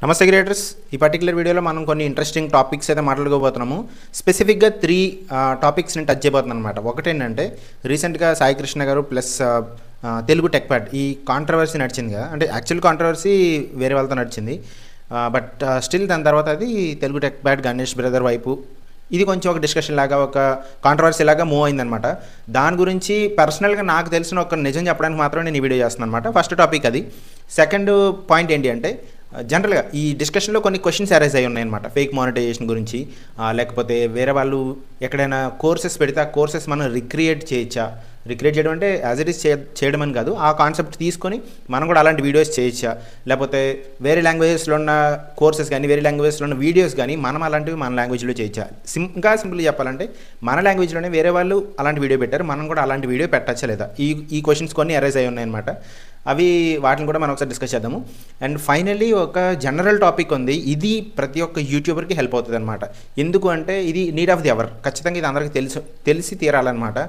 నమస్తే క్రియేటర్స్. ఈ పర్టికులర్ వీడియోలో మనం కొన్ని ఇంట్రెస్టింగ్ టాపిక్స్ అయితే మాట్లాడుకోబోతున్నాము. స్పెసిఫిక్గా 3 టాపిక్స్ని టచ్ చేయబోతున్నాం అనమాట. ఒకటి ఏంటంటే రీసెంట్గా సాయి కృష్ణ గారు ప్లస్ తెలుగు టెక్ ప్యాడ్ ఈ కాంట్రవర్సీ నడిచింది కదా. అంటే యాక్చువల్ కాంట్రవర్సీ వేరే వాళ్ళతో నడిచింది, బట్ స్టిల్ దాని తర్వాత అది Telugu tech pad Ganesh brother వైపు ఇది కొంచెం ఒక డిస్కషన్ లాగా ఒక కాంట్రవర్సీ లాగా మూవ్ అయిందనమాట. దాని గురించి పర్సనల్గా నాకు తెలిసిన ఒక నిజం చెప్పడానికి మాత్రమే నేను ఈ వీడియో చేస్తున్నాను అనమాట. ఫస్ట్ టాపిక్ అది. సెకండ్ పాయింట్ ఏంటి అంటే జనరల్గా ఈ డిస్కషన్లో కొన్ని క్వశ్చన్స్ అరైజ్ అయ్యి ఉన్నాయన్నమాట. ఫేక్ మానిటైజేషన్ గురించి, లేకపోతే వేరే వాళ్ళు ఎక్కడైనా కోర్సెస్ పెడితే ఆ కోర్సెస్ మనం రిక్రియేట్ చేయొచ్చా. రిక్రియేట్ చేయడం అంటే యాజ్ ఇట్ ఈస్ చేయడం అని కాదు, ఆ కాన్సెప్ట్ తీసుకొని మనం కూడా అలాంటి వీడియోస్ చేయొచ్చా, లేకపోతే వేరే లాంగ్వేజెస్లో ఉన్న కోర్సెస్ కానీ వేరే లాంగ్వేజెస్లో ఉన్న వీడియోస్ కానీ మనం అలాంటివి మన లాంగ్వేజ్లో చేయొచ్చా. ఇంకా సింపుల్గా చెప్పాలంటే మన లాంగ్వేజ్లోనే వేరే వాళ్ళు అలాంటి వీడియో పెట్టారు, మనం కూడా అలాంటి వీడియో పెట్టచ్చా లేదా. ఈ క్వశ్చన్స్ కొన్ని అరైజ్ అయ్యి ఉన్నాయన్నమాట. అవి వాటిని కూడా మనం ఒకసారి డిస్కస్ చేద్దాము. అండ్ ఫైనల్లీ ఒక జనరల్ టాపిక్ ఉంది, ఇది ప్రతి ఒక్క యూట్యూబర్కి హెల్ప్ అవుతుంది అనమాట. ఎందుకు అంటే ఇది నీడ్ ఆఫ్ ది అవర్, ఖచ్చితంగా ఇది అందరికీ తెలిసి తీరాలన్నమాట.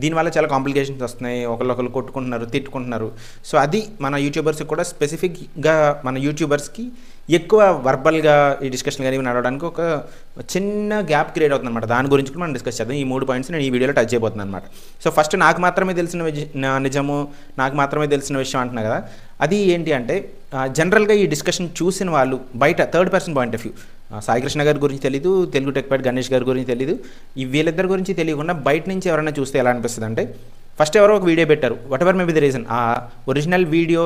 దీనివల్ల చాలా కాంప్లికేషన్స్ వస్తున్నాయి, ఒకళ్ళు కొట్టుకుంటున్నారు, తిట్టుకుంటున్నారు. సో అది మన యూట్యూబర్స్కి కూడా స్పెసిఫిక్గా మన యూట్యూబర్స్కి ఎక్కువ వర్బల్గా ఈ డిస్కషన్ కానీ నడవడానికి ఒక చిన్న గ్యాప్ క్రియేట్ అవుతుంది అనమాట. దాని గురించి కూడా మనం డిస్కస్ చేద్దాం. ఈ 3 పాయింట్స్ నేను ఈ వీడియోలో టచ్ చేయబోతున్నాను అనమాట. సో ఫస్ట్ నాకు మాత్రమే తెలిసిన నిజము, నాకు మాత్రమే తెలిసిన విషయం అంటున్నా కదా, అది ఏంటి అంటే జనరల్గా ఈ డిస్కషన్ చూసిన వాళ్ళు బయట third person point of view, Sai Krishna గారి గురించి తెలీదు, తెలుగు టెక్ ప్యాడ్ గణేష్ గారి గురించి తెలీదు, ఈ వీళ్ళిద్దరి గురించి తెలియకుండా బయట నుంచి ఎవరైనా చూస్తే ఎలా అనిపిస్తుంది అంటే, ఫస్ట్ ఎవరో ఒక వీడియో పెట్టారు, what ever may be the reason, ఆ ఒరిజినల్ వీడియో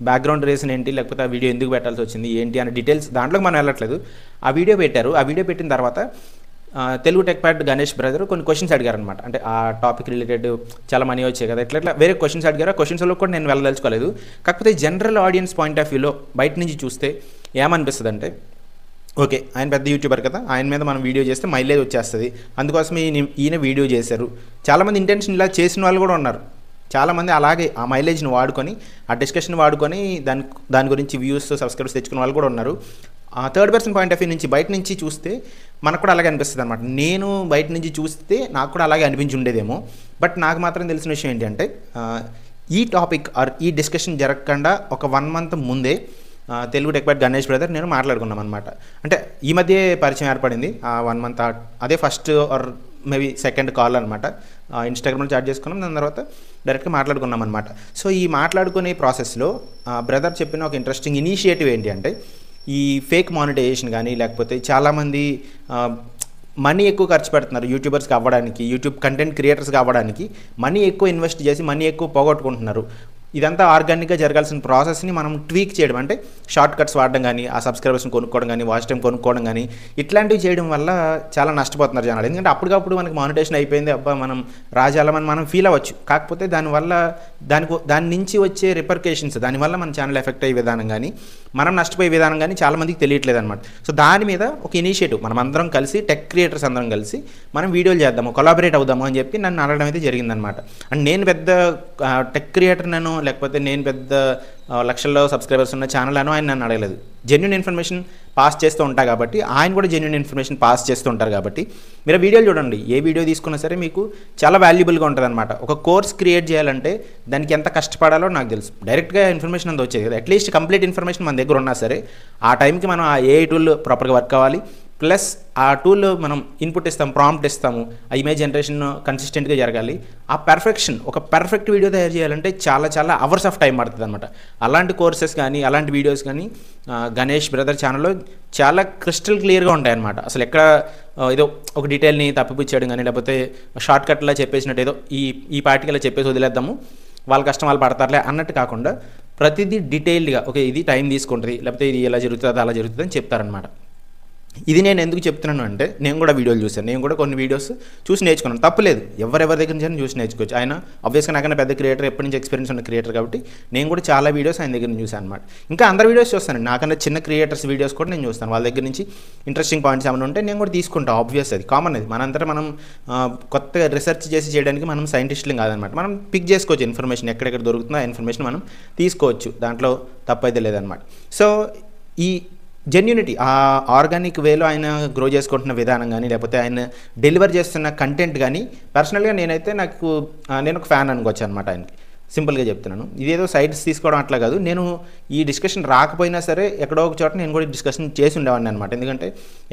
బ్యాక్గ్రౌండ్ రీజన్ ఏంటి, లేకపోతే ఆ వీడియో ఎందుకు పెట్టాల్సి వచ్చింది ఏంటి అనే డీటెయిల్స్ దాంట్లోకి మనం వెళ్ళట్లేదు. ఆ వీడియో పెట్టారు, ఆ వీడియో పెట్టిన తర్వాత Telugu tech pad Ganesh brother కొన్ని క్వశ్చన్స్ అడిగారు అనమాట. అంటే ఆ టాపిక్ రిలేటెడ్ చాలా మనీ వచ్చాయి కదా, ఇట్లా వేరే క్వశ్చన్స్ అడిగారు. ఆ క్వశ్చన్స్లో కూడా నేను వెళ్ళదలుచుకోలేదు. కాకపోతే జనరల్ ఆడియన్స్ పాయింట్ ఆఫ్ వ్యూలో బయట నుంచి చూస్తే ఏమనిపిస్తుంది అంటే, ఓకే ఆయన పెద్ద యూట్యూబర్ కదా, ఆయన మీద మనం వీడియో చేస్తే మైలేజ్ వచ్చేస్తుంది, అందుకోసం ఈయన వీడియో చేశారు. చాలామంది ఇంటెన్షన్ ఇలా చేసిన వాళ్ళు కూడా ఉన్నారు. చాలామంది అలాగే ఆ మైలేజ్ని వాడుకొని, ఆ డిస్కషన్ వాడుకొని దాని గురించి వ్యూస్ సబ్స్క్రైబర్స్ తెచ్చుకున్న వాళ్ళు కూడా ఉన్నారు. ఆ third person point of view నుంచి బయట నుంచి చూస్తే మనకు కూడా అలాగే అనిపిస్తుంది అనమాట. నేను బయట నుంచి చూస్తే నాకు కూడా అలాగే అనిపించి ఉండేదేమో. బట్ నాకు మాత్రం తెలిసిన విషయం ఏంటి అంటే, ఈ టాపిక్ ఆర్ ఈ డిస్కషన్ జరగకుండా ఒక 1 month ముందే Telugu tech pad Ganesh brother నేను మాట్లాడుకున్నాం అనమాట. అంటే ఈ మధ్య పరిచయం ఏర్పడింది, ఆ 1 month అదే first or maybe second call అనమాట. ఇన్స్టాగ్రామ్లో చాట్ చేసుకున్నాం, దాని తర్వాత డైరెక్ట్గా మాట్లాడుకున్నాం అనమాట. సో ఈ మాట్లాడుకునే ప్రాసెస్లో బ్రదర్ చెప్పిన ఒక ఇంట్రెస్టింగ్ ఇనిషియేటివ్ ఏంటి అంటే, ఈ ఫేక్ మానిటైజేషన్ కానీ, లేకపోతే చాలామంది మనీ ఎక్కువ ఖర్చు పెడుతున్నారు యూట్యూబర్స్కి అవ్వడానికి, యూట్యూబ్ కంటెంట్ క్రియేటర్స్కి అవ్వడానికి మనీ ఎక్కువ ఇన్వెస్ట్ చేసి మనీ ఎక్కువ పోగొట్టుకుంటున్నారు. ఇదంతా ఆర్గానిక్గా జరగాల్సిన ప్రాసెస్ని మనం ట్వీక్ చేయడం, అంటే షార్ట్ కట్స్ వాడడం కానీ, ఆ సబ్స్క్రైబర్స్ని కొనుక్కోవడం కానీ, వాచ్ టైం కొనుక్కోవడం కానీ, ఇట్లాంటివి చేయడం వల్ల చాలా నష్టపోతున్నారు జనాలు. ఎందుకంటే అప్పటికప్పుడు మనకి మానిటైజేషన్ అయిపోయింది, అబ్బా మనం రాజాలమని మనం ఫీల్ అవ్వచ్చు. కాకపోతే దానివల్ల దాని నుంచి వచ్చే రిపర్కేషన్స్, దానివల్ల మన ఛానల్ ఎఫెక్ట్ అయ్యే విధానం కానీ, మనం నష్టపోయే విధానం కానీ చాలామందికి తెలియట్లేదు అనమాట. సో దాని మీద ఒక ఇనిషియేటివ్ మనం అందరం కలిసి, టెక్ క్రియేటర్స్ అందరం కలిసి మనం వీడియోలు చేద్దాము, కొలాబరేట్ అవుదాము అని చెప్పి నన్ను అడగడం అయితే జరిగిందనమాట. అండ్ నేను పెద్ద టెక్ క్రియేటర్ నేను, లేకపోతే నేను పెద్ద లక్షల్లో సబ్స్క్రైబర్స్ ఉన్న ఛానల్ అని ఆయన నన్ను అడగలేదు. జెన్యూన్ ఇన్ఫర్మేషన్ పాస్ చేస్తూ ఉంటారు కాబట్టి, ఆయన కూడా జెన్యూన్ ఇన్ఫర్మేషన్ పాస్ చేస్తూ ఉంటారు కాబట్టి, మీరు వీడియోలు చూడండి, ఏ వీడియో తీసుకున్నా సరే మీకు చాలా వాల్యుబుల్గా ఉంటుంది అనమాట. ఒక కోర్స్ క్రియేట్ చేయాలంటే దానికి ఎంత కష్టపడాలో నాకు తెలుసు. డైరెక్ట్గా ఇన్ఫర్మేషన్ అంతా వచ్చేది కదా, అట్లీస్ట్ కంప్లీట్ ఇన్ఫర్మేషన్ మన దగ్గర ఉన్నా సరే ఆ టైంకి మనం ఆ ఏఐ టూల్ ప్రాపర్గా వర్క్ అవ్వాలి, ప్లస్ ఆ టూల్లో మనం ఇన్పుట్ ఇస్తాం, ప్రాంప్ట్ ఇస్తాము, ఆ ఇమేజ్ జనరేషన్ కన్సిస్టెంట్గా జరగాలి. ఆ పర్ఫెక్షన్, ఒక పర్ఫెక్ట్ వీడియో తయారు చేయాలంటే చాలా అవర్స్ ఆఫ్ టైం పడుతుంది అనమాట. అలాంటి కోర్సెస్ కానీ, అలాంటి వీడియోస్ కానీ గణేష్ బ్రదర్ ఛానల్లో చాలా క్రిస్టల్ క్లియర్గా ఉంటాయన్నమాట. అసలు ఎక్కడ ఏదో ఒక డీటెయిల్ని తప్పిపుచ్చేయడం కానీ, లేకపోతే షార్ట్ కట్లా చెప్పేసినట్టు ఏదో ఈ పార్టికల్లా చెప్పేసి వదిలేద్దాము, వాళ్ళ కష్టం వాళ్ళు పడతారులే అన్నట్టు కాకుండా ప్రతిదీ డీటెయిల్డ్గా, ఓకే ఇది టైం తీసుకుంటుంది, లేకపోతే ఇది ఎలా జరుగుతుంది అలా జరుగుతుంది అని చెప్తారనమాట. ఇది నేను ఎందుకు చెప్తున్నాను అంటే, నేను కూడా వీడియోలు చూశాను, నేను కూడా కొన్ని వీడియోస్ చూసి నేర్చుకున్నాను. తప్పలేదు, ఎవరెవరి దగ్గర నుంచి చూసి నేర్చుకోవచ్చు. ఆయన ఆబ్వియస్గా నాకన్నా పెద్ద క్రియేటర్, ఎప్పటి నుంచి ఎక్స్పీరియన్స్ ఉన్న క్రియేటర్ కాబట్టి నేను కూడా చాలా వీడియోస్ ఆయన దగ్గర నుంచి చూశాను అనమాట. ఇంకా అందరు వీడియోస్ చూస్తాను, నాకన్నా చిన్న క్రియేటర్స్ వీడియోస్ కూడా నేను చూస్తాను. వాళ్ళ దగ్గర నుంచి ఇంట్రెస్టింగ్ పాయింట్స్ ఏమైనా ఉంటే నేను కూడా తీసుకుంటాను. ఆబ్వియస్ అది కామన్, అది మనంతటా మనం కొత్తగా రీసెర్చ్ చేసి చేయడానికి మనం సైంటిస్టులు కాదనమాట. మనం పిక్ చేసుకోవచ్చు ఇన్ఫర్మేషన్, ఎక్కడెక్కడ దొరుకుతుందో ఆ ఇన్ఫర్మేషన్ మనం తీసుకోవచ్చు, దాంట్లో తప్పైతే లేదనమాట. సో ఈ జెన్యూనిటీ, ఆ ఆర్గానిక్ వేలో ఆయన గ్రో చేసుకుంటున్న విధానం కానీ, లేకపోతే ఆయన డెలివర్ చేస్తున్న కంటెంట్ కానీ, పర్సనల్గా నేనైతే నేను ఒక ఫ్యాన్ అనుకోవచ్చు అనమాట ఆయనకి. సింపుల్గా చెప్తున్నాను. ఇదేదో సైడ్స్ తీసుకోవడం అట్లా కాదు. నేను ఈ డిస్కషన్ రాకపోయినా సరే ఎక్కడో ఒక చోట నేను కూడా డిస్కషన్ చేసి ఉండేవాడిని అనమాట. ఎందుకంటే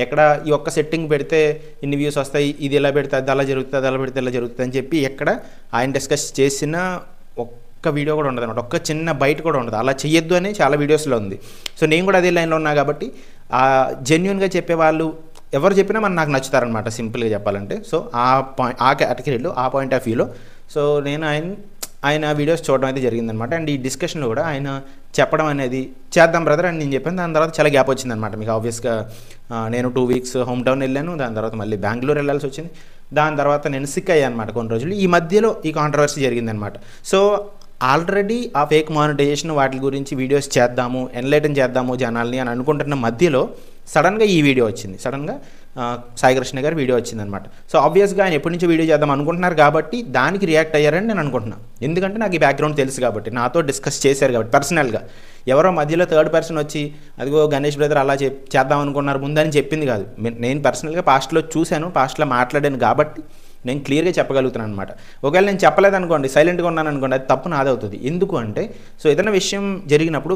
ఎక్కడ ఈ ఒక్క సెట్టింగ్ పెడితే ఇన్ని వ్యూస్ వస్తాయి, ఇది ఎలా పెడితే అది అలా జరుగుతుంది, అది అలా పెడితే ఇలా జరుగుతుంది అని చెప్పి ఎక్కడ ఆయన డిస్కస్ చేసిన ఒక్క వీడియో కూడా ఉండదు అనమాట. ఒక్క చిన్న బయట కూడా ఉండదు. అలా చెయ్యొద్దు అని చాలా వీడియోస్లో ఉంది. సో నేను కూడా అదే లైన్లో ఉన్నా కాబట్టి జెన్యున్గా చెప్పేవాళ్ళు ఎవరు చెప్పినా నాకు నచ్చుతారనమాట, సింపుల్గా చెప్పాలంటే. సో ఆ కేటగిరీలో ఆ పాయింట్ ఆఫ్ వ్యూలో సో నేను ఆయన వీడియోస్ చూడడం అయితే జరిగిందనమాట. అండ్ ఈ డిస్కషన్లో కూడా ఆయన చెప్పడం అనేది చేద్దాం బ్రదర్ అని నేను చెప్పాను. దాని తర్వాత చాలా గ్యాప్ వచ్చిందనమాట. మీకు ఆబ్వియస్గా నేను 2 వీక్స్ హోమ్ టౌన్ వెళ్ళాను, దాని తర్వాత మళ్ళీ బెంగళూరు వెళ్ళాల్సి వచ్చింది. దాని తర్వాత నేను సిక్ అయ్యాను అనమాట కొన్ని రోజులు. ఈ మధ్యలో ఈ కాంట్రవర్సీ జరిగిందనమాట. సో ఆల్రెడీ ఆ ఫేక్ మానిటైజేషన్ వాటి గురించి వీడియోస్ చేద్దాము, ఎన్లైటన్ చేద్దాము జనాల్ని అని అనుకుంటున్న మధ్యలో సడన్గా ఈ వీడియో వచ్చింది. సడన్గా సాయి కృష్ణ గారి వీడియో వచ్చిందనమాట. సో ఆబ్వియస్గా ఆయన ఎప్పటి నుంచో వీడియో చేద్దాం అనుకుంటున్నారు కాబట్టి దానికి రియాక్ట్ అయ్యారని నేను అనుకుంటున్నాను. ఎందుకంటే నాకు ఈ బ్యాక్గ్రౌండ్ తెలుసు కాబట్టి, నాతో డిస్కస్ చేశారు కాబట్టి పర్సనల్గా. ఎవరో మధ్యలో థర్డ్ పర్సన్ వచ్చి అదిగో గణేష్ బ్రదర్ అలా చేద్దాం అనుకున్నారు ముందని చెప్పింది కాదు. నేను పర్సనల్గా పాస్ట్లో చూశాను, పాస్ట్లో మాట్లాడాను కాబట్టి నేను క్లియర్గా చెప్పగలుగుతున్నాను అనమాట. ఒకవేళ నేను చెప్పలేదనుకోండి, సైలెంట్గా ఉన్నాను అనుకోండి, అది తప్పు నాదవుతుంది. ఎందుకు అంటే సో ఏదైనా విషయం జరిగినప్పుడు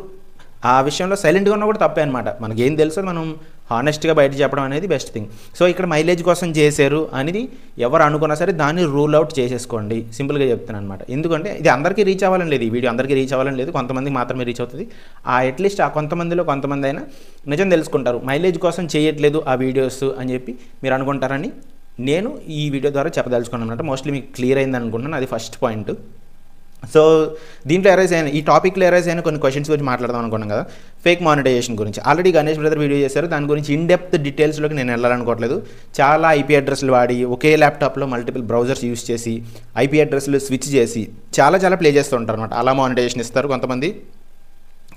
ఆ విషయంలో సైలెంట్గా ఉన్నా కూడా తప్పే అనమాట. మనకి ఏం తెలుసో మనం హానెస్ట్గా బయట చెప్పడం అనేది బెస్ట్ థింగ్. సో ఇక్కడ మైలేజ్ కోసం చేశారు అనేది ఎవరు అనుకున్నా సరే దాన్ని రూల్ అవుట్ చేసేసుకోండి, సింపుల్గా చెప్తున్నాను అనమాట. ఎందుకంటే ఇది అందరికీ రీచ్ అవ్వాలని లేదు, ఈ వీడియో అందరికీ రీచ్ అవ్వాలని లేదు, కొంతమందికి మాత్రమే రీచ్ అవుతుంది. అట్లీస్ట్ ఆ కొంతమందిలో కొంతమంది అయినా నిజం తెలుసుకుంటారు. మైలేజ్ కోసం చేయట్లేదు ఆ వీడియోస్ అని చెప్పి మీరు అనుకుంటారని నేను ఈ వీడియో ద్వారా చెప్పదలుచుకున్నాను అనమాట. మోస్ట్లీ మీకు క్లియర్ అయింది అనుకుంటున్నాను. అది ఫస్ట్ పాయింట్. సో దీంట్లో ఎరైజ్ అయిన ఈ టాపిక్లో ఎరైజ్ అయిన కొన్ని క్వశ్చన్స్ గురించి మాట్లాడదాం అనుకున్నాం కదా, ఫేక్ మానిటైజేషన్ గురించి. ఆల్రెడీ గణేష్ బ్రదర్ వీడియో చేశారు, దాని గురించి ఇన్ డెప్త్ డీటెయిల్స్లోకి నేను వెళ్ళాలనుకోవట్లేదు. చాలా ఐపీ అడ్రస్లు వాడి ఒకే ల్యాప్టాప్లో మల్టిపుల్ బ్రౌజర్స్ యూస్ చేసి ఐపీ అడ్రస్లు స్విచ్ చేసి చాలా ప్లే చేస్తూ ఉంటారు అనమాట. అలా మానిటైజేషన్ ఇస్తారు.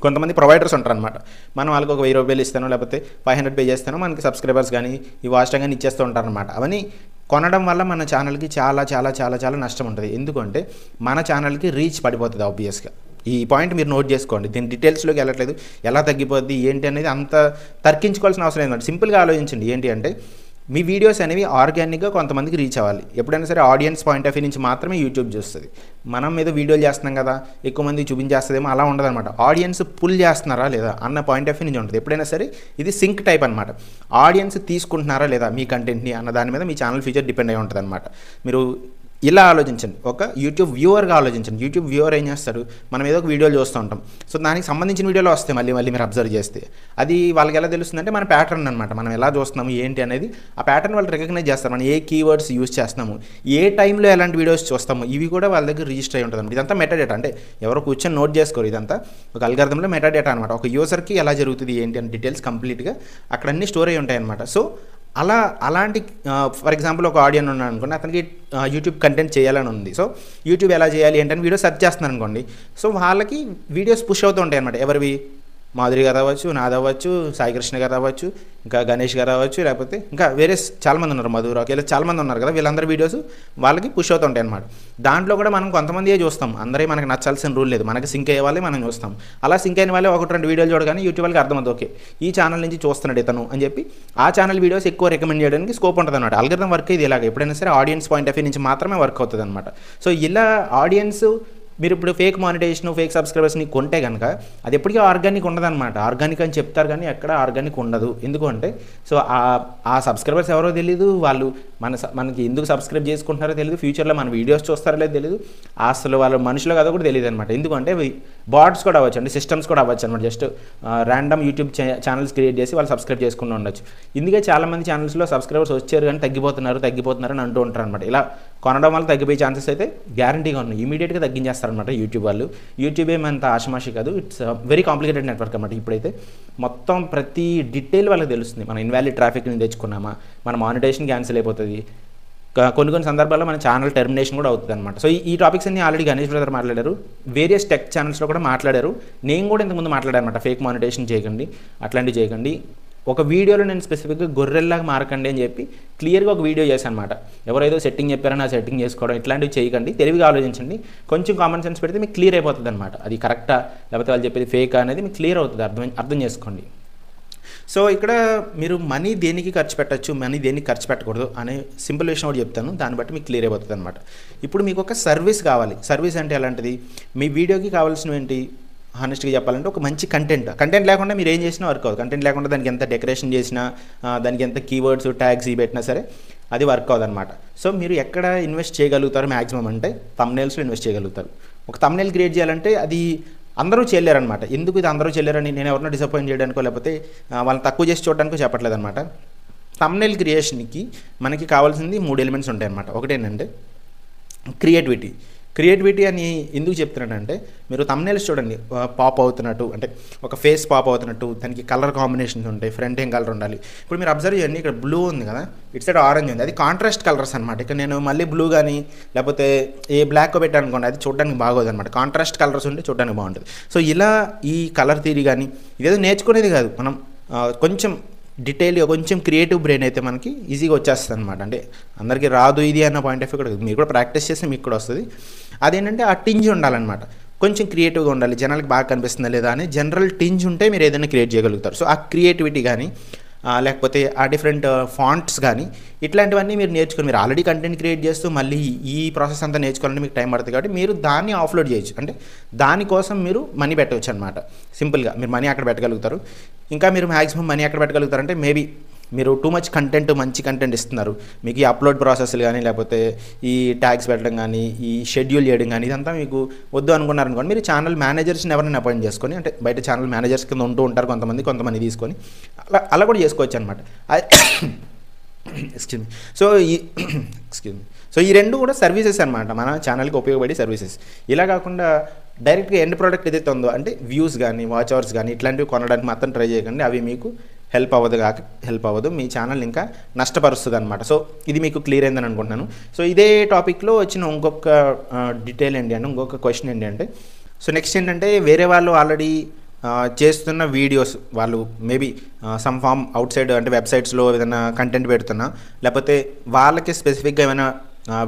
కొంతమంది ప్రొవైడర్స్ ఉంటారు అనమాట. మనం వాళ్ళకి ఒక 1000 రూపాయలు ఇస్తాను, లేకపోతే 500 పే చేస్తాను, మనకి సబ్స్క్రైబర్స్ కానీ ఈ వాచ్ టైం కానీ ఇచ్చేస్తూ ఉంటారు అనమాట. అవన్నీ కొనడం వల్ల మన ఛానల్కి చాలా నష్టం ఉంటుంది. ఎందుకంటే మన ఛానల్కి రీచ్ పడిపోతుంది ఆబ్వియస్గా. ఈ పాయింట్ మీరు నోట్ చేసుకోండి. దీని డీటెయిల్స్లోకి వెళ్ళట్లేదు, ఎలా తగ్గిపోద్ది ఏంటి అనేది అంత తర్కించుకోవాల్సిన అవసరం లేదన్నమాట. సింపుల్గా ఆలోచించండి. ఏంటి అంటే మీ వీడియోస్ అనేవి ఆర్గానిక్గా కొంతమందికి రీచ్ అవ్వాలి. ఎప్పుడైనా సరే ఆడియన్స్ పాయింట్ ఆఫ్ వ్యూ నుంచి మాత్రమే యూట్యూబ్ చూస్తుంది. మనం ఏదో వీడియోలు చేస్తున్నాం కదా ఎక్కువ మంది చూపించేస్తుందేమో అలా ఉండదన్నమాట. ఆడియన్స్ పుల్ చేస్తున్నారా లేదా అన్న పాయింట్ ఆఫ్ వ్యూ నుంచి ఉంటుంది. ఎప్పుడైనా సరే ఇది సింక్ టైప్ అనమాట. ఆడియన్స్ తీసుకుంటున్నారా లేదా మీ కంటెంట్ని అన్న దాని మీద మీ ఛానల్ ఫ్యూచర్ డిపెండ్ అయి ఉంటుంది అనమాట. మీరు ఇలా ఆలోచించండి. ఒక యూట్యూబ్ వ్యూవర్గా ఆలోచించండి. యూట్యూబ్ వ్యూవర్ ఏం చేస్తారు, మనం ఏదో ఒక వీడియోలు చూస్తూ ఉంటాం. సో దానికి సంబంధించిన వీడియోలు వస్తాయి మళ్ళీ మీరు అబ్జర్వ్ చేస్తే. అది వాళ్ళకి ఎలా తెలుస్తుందంటే మన ప్యాటర్న్ అనమాట. మనం ఎలా చూస్తున్నాము ఏంటి అనేది ఆ ప్యాటర్న్ వాళ్ళు రికగ్నైజ్ చేస్తారు. మనం ఏ కీవర్డ్స్ యూజ్ చేస్తున్నాము, ఏ టైంలో ఎలాంటి వీడియోస్ చూస్తాము, ఇవి కూడా వాళ్ళ దగ్గర రిజిస్టర్ అయి ఉంటుంది. ఇదంతా మెటాడేటా. అంటే ఎవరో కూర్చొని నోట్ చేసుకోరు. ఇదంతా ఒక అల్గారిథంలో మెటాడేటా అనమాట. ఒక యూజర్కి ఎలా జరుగుతుంది ఏంటి అని డీటెయిల్స్ కంప్లీట్గా అక్కడ అన్ని స్టోర్ అయి ఉంటాయి అనమాట. సో అలాంటి ఫర్ ఎగ్జాంపుల్ ఒక ఆడియన్ ఉన్నాడు అనుకోండి, అతనికి యూట్యూబ్ కంటెంట్ చేయాలని ఉంది. సో యూట్యూబ్ ఎలా చేయాలి ఏంటని వీడియో సెర్చ్ చేస్తున్నారు అనుకోండి. సో వాళ్ళకి వీడియోస్ పుష్ అవుతూ ఉంటాయి అనమాట. ఎవరివి, మాధురి గారు అవ్వచ్చు, నాది అవ్వచ్చు, సాయి కృష్ణ గారు అవ్వచ్చు, ఇంకా గణేష్ గారు అవ్వచ్చు, లేకపోతే ఇంకా వేరే చాలామంది ఉన్నారు, మధురాకి ఇలా చాలామంది ఉన్నారు కదా, వీళ్ళందరి వీడియోస్ వాళ్ళకి పుష్ అవుతూ ఉంటాయి అనమాట. దాంట్లో కూడా మనం కొంతమందియే చూస్తాం. అందరే మనకి నచ్చాల్సిన రూల్ లేదు. మనకి సింక్ అయ్యే వాళ్ళే మనం చూస్తాం. అలా సింక్ అయిన వాళ్ళే 1-2 వీడియోలు చూడగానే యూట్యూబ్ వాళ్ళకి అర్థమవుతుంది, ఓకే ఈ ఛానల్ నుంచి చూస్తున్నాడు ఇతను అని చెప్పి ఆ ఛానల్ వీడియోస్ ఎక్కువ రికమెండ్ చేయడానికి స్కోప్ ఉంటుంది అనమాట. అల్గరిథం వర్క్ ఇది ఇలాగ ఎప్పుడైనా సరే ఆడియన్స్ పాయింట్ ఆఫ్ వ్యూ నుంచి మాత్రమే వర్క్ అవుతుంది అనమాట. సో ఇలా ఆడియన్స్ మీరు ఇప్పుడు ఫేక్ మానిటైజేషన్, ఫేక్ సబ్స్క్రైబర్స్ని కొంటే కనుక అది ఎప్పటికీ ఆర్గానిక్ ఉండదన్నమాట. ఆర్గానిక్ అని చెప్తారు కానీ ఎక్కడ ఆర్గానిక్ ఉండదు. ఎందుకంటే సో ఆ సబ్స్క్రైబర్స్ ఎవరో తెలియదు, వాళ్ళు మనకి ఎందుకు సబ్స్క్రైబ్ చేసుకుంటున్నారో తెలియదు, ఫ్యూచర్లో మన వీడియోస్ చూస్తారో లేదో తెలియదు, అసలు వాళ్ళ మనుషులు కదా కూడా తెలియదు అనమాట. ఎందుకంటే బాట్స్ కూడా అవ్వచ్చు, అంటే సిస్టమ్స్ కూడా అవ్వచ్చు అనమాట. Just random YouTube channels create చేసి వాళ్ళు సబ్స్క్రైబ్ చేసుకుంటూ ఉండొచ్చు. ఇందుకే చాలామంది ఛానల్స్లో సబ్స్క్రైబర్స్ వచ్చారు కానీ తగ్గిపోతున్నారు అని అంటూ ఉంటారు అనమాట. ఇలా కొనడం వల్ల తగ్గిపోయే ఛాన్సెస్ అయితే గ్యారంటీగా ఉన్నాయి. ఇమీడియట్గా తగ్గించేస్తారనమాట యూట్యూబ్ వాళ్ళు. యూట్యూబ్ ఏమంత ఆషమాషి కాదు, ఇట్స్ వెరీ కాంప్లికేటెడ్ నెట్వర్క్ అనమాట. ఇప్పుడైతే మొత్తం ప్రతి డీటెయిల్ వాళ్ళకి తెలుస్తుంది. మనం ఇన్వాలిడ్ ట్రాఫిక్ని తెచ్చుకున్నామా, మన మానిటైజేషన్ క్యాన్సిల్ అయిపోతుంది, కొన్ని సందర్భాల్లో మన ఛానల్ టెర్మినేషన్ కూడా అవుతుంది అనమాట. సో ఈ టాపిక్స్ అన్ని ఆల్రెడీ గణేష్ బ్రదర్ మాట్లాడారు, వేరియస్ టెక్ ఛానల్స్లో కూడా మాట్లాడారు. నేను కూడా ఇంతకుముందు మాట్లాడాను అనమాట. ఫేక్ మానిటైజేషన్ చేయకండి, అట్లాంటివి చేయకండి. ఒక వీడియోలో నేను స్పెసిఫిక్గా గొర్రెల్లాగా మారకండి అని చెప్పి క్లియర్గా ఒక వీడియో చేశాను అనమాట. ఎవరైతే సెట్టింగ్ చెప్పారో ఆ సెట్టింగ్ చేసుకోవడం ఇట్లాంటివి చేయకండి, తెలివిగా ఆలోచించండి. కొంచెం కామన్ సెన్స్ పెడితే మీకు క్లియర్ అయిపోతుంది అనమాట. అది కరెక్టా లేకపోతే వాళ్ళు చెప్పేది ఫేక్ అనేది మీకు క్లియర్ అవుతుంది, అర్థం చేసుకోండి. సో ఇక్కడ మీరు మనీ దేనికి ఖర్చు పెట్టచ్చు, మనీ దేనికి ఖర్చు పెట్టకూడదు అనే సింపుల్ విషయం ఒకటి చెప్తాను, దాన్ని బట్టి మీకు క్లియర్ అయిపోతుంది అనమాట. ఇప్పుడు మీకు ఒక సర్వీస్ కావాలి. సర్వీస్ అంటే ఎలాంటిది? మీ వీడియోకి కావాల్సినవి ఏంటి? హానెస్ట్గా చెప్పాలంటే ఒక మంచి కంటెంట్ లేకుండా మీరు ఏం చేసినా వర్క్ అవ్వదు. కంటెంట్ లేకుండా దానికి ఎంత డెకరేషన్ చేసినా, దానికి ఎంత కీవర్డ్స్ ట్యాగ్స్ పెట్టినా సరే అది వర్క్ అవ్వదు అనమాట. సో మీరు ఎక్కడ ఇన్వెస్ట్ చేయగలుగుతారు మ్యాక్సిమం అంటే థంబ్నెయిల్స్లో ఇన్వెస్ట్ చేయగలుగుతారు. ఒక థంబ్నెయిల్ క్రియేట్ చేయాలంటే అది అందరూ చేయలేరనమాట. ఎందుకు ఇది అందరూ చేయలేరని నేను ఎవరినో డిసప్పాయింట్ చేయడానికో లేకపోతే వాళ్ళని తక్కువ చేసి చూడడానికో చెప్పట్లేదు అనమాట. థంబ్నెయిల్ క్రియేషన్కి మనకి కావాల్సింది 3 ఎలిమెంట్స్ ఉంటాయి అనమాట. ఒకటేంటంటే క్రియేటివిటీ అని ఎందుకు చెప్తున్నానంటే, మీరు థంబ్నెయిల్స్ చూడండి, పాప్ అవుతున్నట్టు అంటే ఒక ఫేస్ పాప్ అవుతున్నట్టు, దానికి కలర్ కాంబినేషన్స్ ఉంటాయి, ఫ్రంట్ ఏం కలర్ ఉండాలి. ఇప్పుడు మీరు అబ్జర్వ్ చేయండి, ఇక్కడ బ్లూ ఉంది కదా, ఇటు సైడ్ ఆరెంజ్ ఉంది, అది కాంట్రాస్ట్ కలర్స్ అనమాట. ఇక్కడ నేను మళ్ళీ బ్లూ కానీ లేకపోతే ఏ బ్లాక్ పెట్టాను అనుకోండి, అది చూడడానికి బాగోదు అనమాట. కాంట్రాస్ట్ కలర్స్ ఉంటే చూడడానికి బాగుంటుంది. సో ఇలా ఈ కలర్ థియరీ కానీ ఇదేదో నేర్చుకునేది కాదు, మనం కొంచెం డీటెయిల్గా కొంచెం క్రియేటివ్ బ్రెయిన్ అయితే మనకి ఈజీగా వచ్చేస్తుంది అనమాట. అంటే అందరికీ రాదు ఇది అన్న పాయింట్ ఆఫ్ వ్యూ కూడా మీరు కూడా ప్రాక్టీస్ చేస్తే మీకు కూడా వస్తుంది. అదేంటంటే ఆ టింజ్ ఉండాలన్నమాట, కొంచెం క్రియేటివ్గా ఉండాలి, జనాలకు బాగా కనిపిస్తుందా లేదా అని జనరల్ టింజ్ ఉంటే మీరు ఏదైనా క్రియేట్ చేయగలుగుతారు. సో ఆ క్రియేటివిటీ కానీ లేకపోతే ఆ డిఫరెంట్ ఫాంట్స్ కానీ ఇట్లాంటివన్నీ మీరు నేర్చుకుని, మీరు ఆల్రెడీ కంటెంట్ క్రియేట్ చేస్తూ మళ్ళీ ఈ ప్రాసెస్ అంతా నేర్చుకోవాలంటే మీకు టైం పడుతుంది. కాబట్టి మీరు దాన్ని ఆఫ్లోడ్ చేయొచ్చు, అంటే దానికోసం మీరు మనీ పెట్టవచ్చు అనమాట. సింపుల్గా మీరు మనీ అక్కడ పెట్టగలుగుతారు. ఇంకా మీరు మ్యాక్సిమం మనీ అక్కడ పెట్టగలుగుతారంటే మేబీ మీరు టూ మచ్ మంచి కంటెంట్ ఇస్తున్నారు, మీకు ఈ అప్లోడ్ ప్రాసెస్లు కానీ లేకపోతే ఈ ట్యాగ్స్ పెట్టడం కానీ ఈ షెడ్యూల్ చేయడం కానీ ఇదంతా మీకు వద్దు అనుకున్నారనుకోండి, మీరు ఛానల్ మేనేజర్స్ని ఎవరైనా అపాయింట్ చేసుకొని, అంటే బయట ఛానల్ మేనేజర్స్ కింద ఉంటూ ఉంటారు కొంతమంది తీసుకొని అలా కూడా చేసుకోవచ్చు అనమాట. Excuse me. సో ఈ రెండు కూడా సర్వీసెస్ అనమాట, మన ఛానల్కి ఉపయోగపడే సర్వీసెస్. ఇలా కాకుండా డైరెక్ట్గా ఎండ్ ప్రోడక్ట్ ఏదైతే ఉందో అంటే వ్యూస్ కానీ వాచ్ అవర్స్ కానీ ఇట్లాంటివి కొనడానికి మాత్రం ట్రై చేయకండి. అవి మీకు హెల్ప్ అవ్వదు, మీ ఛానల్ ఇంకా నష్టపరుస్తుంది అనమాట. సో ఇది మీకు క్లియర్ అయిందని అనుకుంటున్నాను. సో ఇదే టాపిక్లో వచ్చిన ఇంకొక డీటెయిల్ ఏంటి అంటే, ఇంకొక క్వశ్చన్ ఏంటి అంటే, సో నెక్స్ట్ ఏంటంటే వేరే వాళ్ళు ఆల్రెడీ చేస్తున్న వీడియోస్, వాళ్ళు maybe some form outside అంటే వెబ్సైట్స్లో ఏదైనా కంటెంట్ పెడుతున్నా, లేకపోతే వాళ్ళకి స్పెసిఫిక్గా ఏమైనా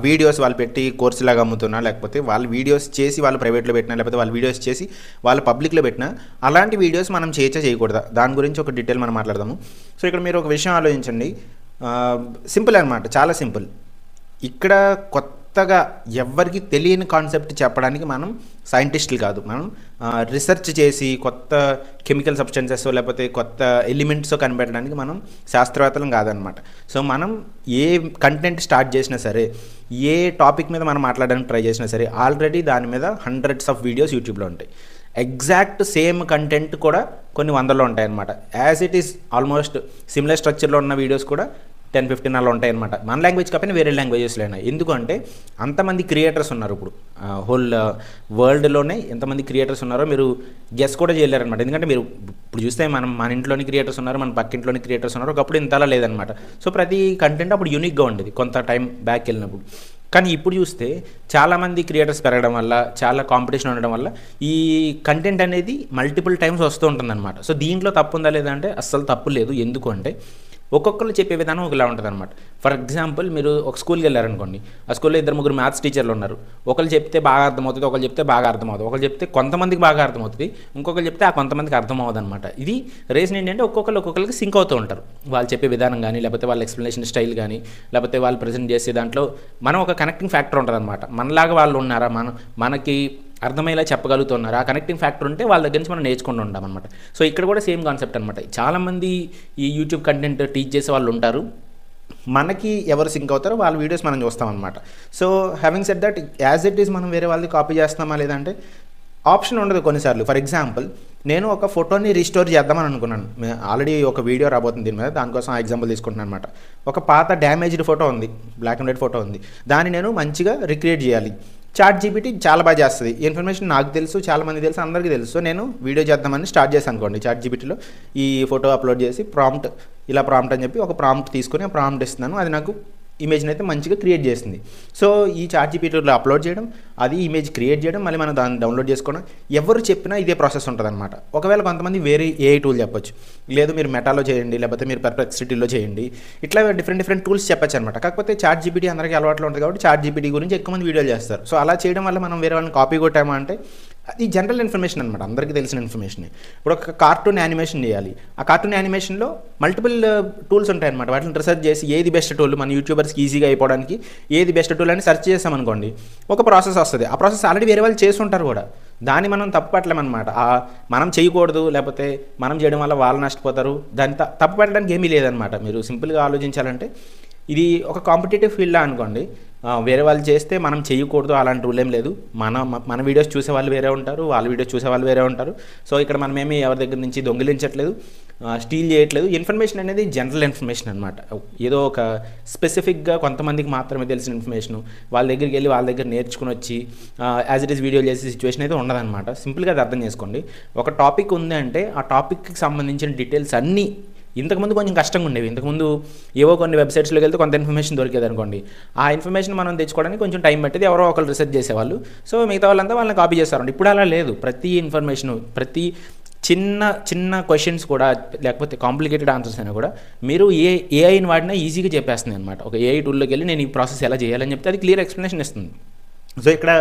వీడియోస్ వాళ్ళు పెట్టి కోర్సు లాగా అమ్ముతున్నా, లేకపోతే వాళ్ళు వీడియోస్ చేసి వాళ్ళు ప్రైవేట్లో పెట్టినా, లేకపోతే వాళ్ళు వీడియోస్ చేసి వాళ్ళు పబ్లిక్లో పెట్టినా, అలాంటి వీడియోస్ మనం చేయకూడదా, దాని గురించి ఒక డీటెయిల్ మనం మాట్లాడదాము. సో ఇక్కడ మీరు ఒక విషయం ఆలోచించండి, సింపుల్ అనమాట, చాలా సింపుల్. ఇక్కడ కొత్తగా ఎవ్వరికి తెలియని కాన్సెప్ట్ చెప్పడానికి మనం సైంటిస్టులు కాదు, మనం రీసెర్చ్ చేసి కొత్త కెమికల్ సబ్స్టెన్సెస్ లేకపోతే కొత్త ఎలిమెంట్స్ కనిపెట్టడానికి మనం శాస్త్రవేత్తలం కాదనమాట. సో మనం ఏ కంటెంట్ స్టార్ట్ చేసినా సరే, ఏ టాపిక్ మీద మనం మాట్లాడడానికి ట్రై చేసినా సరే, ఆల్రెడీ దాని మీద హండ్రెడ్స్ ఆఫ్ వీడియోస్ యూట్యూబ్లో ఉంటాయి. ఎగ్జాక్ట్ సేమ్ కంటెంట్ కూడా కొన్ని వందల్లో ఉంటాయన్నమాట. As it is almost similar స్ట్రక్చర్లో ఉన్న వీడియోస్ కూడా 10-15 అలా ఉంటాయి అనమాట. మన లాంగ్వేజ్ కాకపోయినా వేరే లాంగ్వేజెస్లో అయినా. ఎందుకంటే అంతమంది క్రియేటర్స్ ఉన్నారు, ఇప్పుడు హోల్ వరల్డ్లోనే ఎంతమంది క్రియేటర్స్ ఉన్నారో మీరు గెస్ కూడా చేయలేరనమాట. ఎందుకంటే మీరు ఇప్పుడు చూస్తే మన ఇంట్లోని క్రియేటర్స్ ఉన్నారు, మన పక్కింట్లోని క్రియేటర్స్ ఉన్నారు, ఒకప్పుడు ఇంతలా లేదనమాట. సో ప్రతి కంటెంట్ అప్పుడు యూనిక్గా ఉండేది కొంత టైం బ్యాక్ వెళ్ళినప్పుడు. కానీ ఇప్పుడు చూస్తే చాలామంది క్రియేటర్స్ పెరగడం వల్ల, చాలా కాంపిటీషన్ ఉండడం వల్ల ఈ కంటెంట్ అనేది మల్టిపుల్ టైమ్స్ వస్తూ ఉంటుందన్నమాట. సో దీంట్లో తప్పు ఉందా లేదా అంటే అస్సలు తప్పు లేదు. ఎందుకు అంటే ఒక్కొక్కరు చెప్పే విధానం ఒకలా ఉంటుంది అనమాట. ఫర్ ఎగ్జాంపుల్ మీరు ఒక స్కూల్కి వెళ్ళారనుకోండి, ఆ స్కూల్లో 2-3 మ్యాథ్స్ టీచర్లు ఉన్నారు. ఒకరు చెప్తే బాగా అర్థమవుతుంది, ఒకరు చెప్తే బాగా అర్థమవుతుంది, ఒకరు చెప్తే కొంతమందికి బాగా అర్థమవుతుంది, ఇంకొకరు చెప్తే ఆ కొంతమందికి అర్థమవుతుంది అనమాట. ఇది రీజన్ ఏంటంటే ఒక్కొక్కరికి సింక్ అవుతూ ఉంటారు. వాళ్ళు చెప్పే విధానం కానీ, లేకపోతే వాళ్ళ ఎక్స్ప్లెనేషన్ స్టైల్ కానీ, లేకపోతే వాళ్ళు ప్రజెంట్ చేసే దాంట్లో మనం ఒక కనెక్టింగ్ ఫ్యాక్టర్ ఉంటుంది అనమాట. మనలాగా వాళ్ళు ఉన్నారా, మనకి అర్థమయ్యేలా చెప్పగలుగుతున్నారు, ఆ కనెక్టింగ్ ఫ్యాక్టర్ ఉంటే వాళ్ళ దగ్గర నుంచి మనం నేర్చుకుంటూ ఉంటాం అనమాట. సో ఇక్కడ కూడా సేమ్ కాన్సెప్ట్ అనమాట. చాలామంది ఈ యూట్యూబ్ కంటెంట్ టీచ్ చేసే వాళ్ళు ఉంటారు, మనకి ఎవరు సింక్ అవుతారో వాళ్ళ వీడియోస్ మనం చూస్తామన్నమాట. So having said that, as it is మనం వేరే వాళ్ళది కాపీ చేస్తామా లేదంటే ఆప్షన్ ఉండదు కొన్నిసార్లు. ఫర్ ఎగ్జాంపుల్ నేను ఒక ఫోటోని రీస్టోర్ చేద్దామని అనుకున్నాను, ఆల్రెడీ ఒక వీడియో రాబోతుంది దీని మీద, దానికోసం ఆ ఎగ్జాంపుల్ తీసుకుంటున్నాను అనమాట. ఒక పాత డ్యామేజ్డ్ ఫోటో ఉంది, బ్లాక్ అండ్ వైట్ ఫోటో ఉంది, దాన్ని నేను మంచిగా రిక్రియేట్ చేయాలి. ChatGPT చాలా బాగా చేస్తుంది. ఇన్ఫర్మేషన్ నాకు తెలుసు, చాలామంది తెలుసు, అందరికీ తెలుసు. సో నేను వీడియో చేద్దామని స్టార్ట్ చేశాను అనుకోండి, ChatGPTలో ఈ ఫోటో అప్లోడ్ చేసి ప్రాంప్ట్ అని చెప్పి ఒక ప్రాంప్ట్ తీసుకొని ఆ ప్రాంప్ట్ ఇస్తున్నాను, అది నాకు ఇమేజ్ని అయితే మంచిగా క్రియేట్ చేస్తుంది. సో ఈ ChatGPTలో అప్లోడ్ చేయడం, అది ఇమేజ్ క్రియేట్ చేయడం, మళ్ళీ మనం దాన్ని డౌన్లోడ్ చేసుకోవడం, ఎవరు చెప్పినా ఇదే ప్రాసెస్ ఉంటుంది అనమాట. ఒకవేళ కొంతమంది వేరే AI టూల్ చెప్పొచ్చు, లేదు మీరు మెటాలో చేయండి, లేకపోతే మీరు పర్ప్లెక్సిటీలో చేయండి, ఇట్లా డిఫరెంట్ టూల్స్ చెప్పచ్చు అనమాట. కాకపోతే ChatGPT అందరికీ అలవాట్లో ఉంటుంది కాబట్టి ChatGPT గురించి ఎక్కువ మంది వీడియోలు చేస్తారు. సో అలా చేయడం వల్ల మనం వేరే వాళ్ళని కాపీ కొట్టామా అంటే అది జనరల్ ఇన్ఫర్మేషన్ అనమాట, అందరికీ తెలిసిన ఇన్ఫర్మేషన్. ఇప్పుడు ఒక కార్టూన్ యానిమేషన్ చేయాలి, ఆ కార్టూన్ యానిమేషన్లో మల్టిపుల్ టూల్స్ ఉంటాయన్నమాట. వాటిని రీసెర్చ్ చేసి ఏది బెస్ట్ టూల్ మన యూట్యూబర్స్కి ఈజీగా అయిపోవడానికి ఏది బెస్ట్ టూల్ అని సెర్చ్ చేసామనుకోండి, ఒక ప్రాసెస్ వస్తుంది. ఆ ప్రాసెస్ ఆల్రెడీ వేరే వాళ్ళు చేసి ఉంటారు కూడా, దాన్ని మనం తప్పుపట్టలేమన్నమాట. మనం చేయకూడదు, లేకపోతే మనం చేయడం వల్ల వాళ్ళు నష్టపోతారు, దాన్ని తప్పు పెట్టడానికి ఏమీ లేదనమాట. మీరు సింపుల్గా ఆలోచించాలంటే ఇది ఒక కాంపిటేటివ్ ఫీల్డ్లా అనుకోండి, వేరే వాళ్ళు చేస్తే మనం చేయకూడదు అలాంటి రూల్ ఏం లేదు. మన వీడియోస్ చూసే వాళ్ళు వేరే ఉంటారు, వాళ్ళ వీడియోస్ చూసే వాళ్ళు వేరే ఉంటారు. సో ఇక్కడ మనమేమి ఎవరి దగ్గర నుంచి దొంగిలించట్లేదు, స్టీల్ చేయట్లేదు. ఇన్ఫర్మేషన్ అనేది జనరల్ ఇన్ఫర్మేషన్ అనమాట. ఏదో ఒక స్పెసిఫిక్గా కొంతమందికి మాత్రమే తెలిసిన ఇన్ఫర్మేషన్, వాళ్ళ దగ్గరికి వెళ్ళి వాళ్ళ దగ్గర నేర్చుకుని వచ్చి యాజ్ ఇట్ ఈస్ వీడియో చేసే సిచ్యువేషన్ అయితే ఉండదన్నమాట. సింపుల్గా అది అర్థం చేసుకోండి. ఒక టాపిక్ ఉంది అంటే ఆ టాపిక్కి సంబంధించిన డీటెయిల్స్ అన్నీ ఇంతకుముందు కొంచెం కష్టంగా ఉండేవి. ఇంతకుముందు ఏవో కొన్ని వెబ్సైట్స్లోకి వెళ్తే కొంత ఇన్ఫర్మేషన్ దొరికేది అనుకోండి, ఆ ఇన్ఫర్మేషన్ మనం తెచ్చుకోవడానికి కొంచెం టైం పట్టేది, ఎవరో ఒకరు రీసెర్చ్ చేసేవాళ్ళు. సో మిగతా వాళ్ళంతా వాళ్ళని కాపీ చేస్తారండి. ఇప్పుడు అలా లేదు. ప్రతి ఇన్ఫర్మేషన్, ప్రతి చిన్న చిన్న క్వశ్చన్స్ కూడా, లేకపోతే కాంప్లికేటెడ్ ఆన్సర్స్ అయినా కూడా మీరు ఏఐని వాడినా ఈజీగా చెప్పేస్తుంది అనమాట. ఒక ఏఐ టూల్లోకి వెళ్ళి నేను ఈ ప్రాసెస్ ఎలా చేయాలని చెప్తే అది క్లియర్ ఎక్స్ప్లెనేషన్ ఇస్తుంది. సో ఇక్కడ